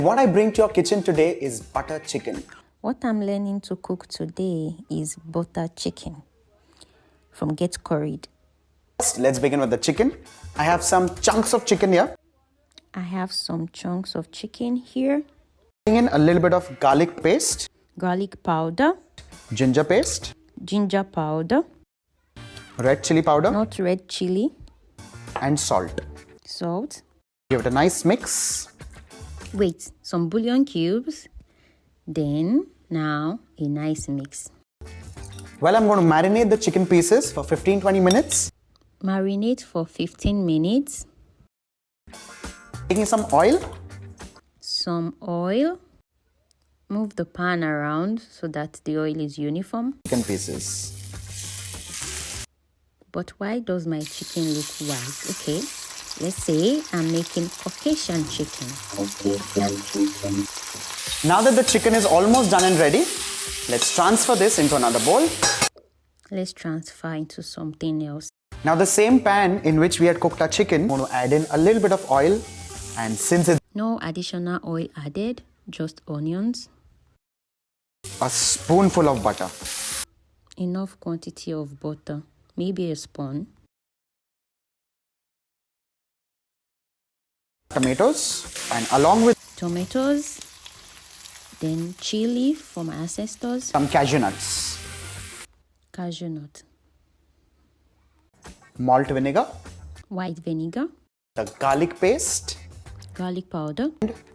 What I bring to your kitchen today is butter chicken. What I'm learning to cook today is butter chicken from Get Curried. First, let's begin with the chicken. I have some chunks of chicken here. I have some chunks of chicken here, Bring in a little bit of garlic paste, garlic powder, ginger paste, ginger powder, red chili powder, not red chili, and salt. salt. Give it a nice mix. Wait, some bouillon cubes. Then, now, a nice mix. Well, I'm going to marinate the chicken pieces for 15-20 minutes. Marinate for 15 minutes. Taking some oil. Some oil. Move the pan around so that the oil is uniform. Chicken pieces. But why does my chicken look white? Okay, let's say I'm making Caucasian chicken. Now that the chicken is almost done and ready, let's transfer this into another bowl. Let's transfer into something else. Now the same pan in which we had cooked our chicken, I'm going to add in a little bit of oil, and since it's No additional oil added, just onions. a spoonful of butter. Enough quantity of butter, maybe a spoon. Tomatoes, and along with Tomatoes, then chili from my ancestors, some cashew nuts, cashew nut, malt vinegar, white vinegar, the garlic paste, garlic powder,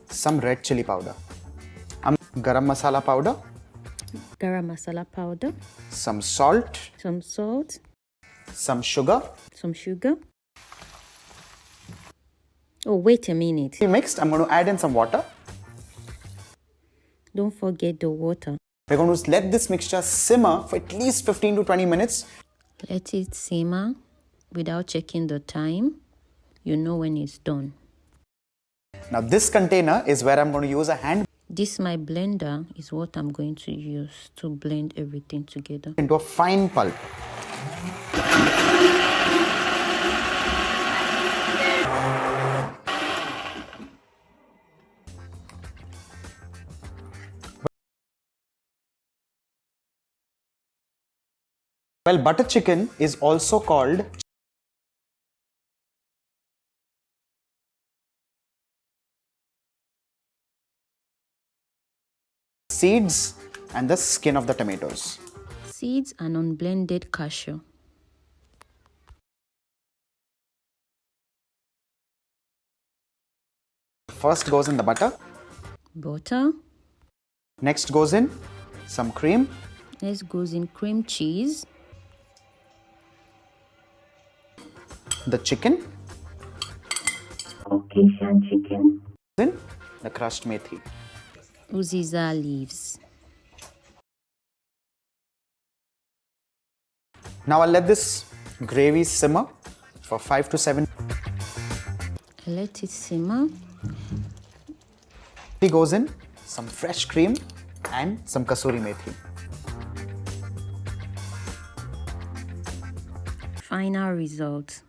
some red chili powder, garam masala powder, garam masala powder, some salt, some salt, some sugar. some sugar. Oh, wait a minute. Mixed, I'm going to add in some water. Don't forget the water. We're going to let this mixture simmer for at least 15 to 20 minutes. Let it simmer without checking the time. You know when it's done. Now this container is where I'm going to use a hand This my blender is what I'm going to use to blend everything together. into a fine pulp. Well, butter chicken is also called seeds and the skin of the tomatoes. Seeds and unblended cashew. First goes in the butter. Butter. Next goes in some cream. Next goes in cream cheese. The chicken. Caucasian chicken. Then the crushed methi. Uziza leaves. Now I'll let this gravy simmer for 5 to 7. Let it simmer. He goes in some fresh cream and some kasuri methi. Final result.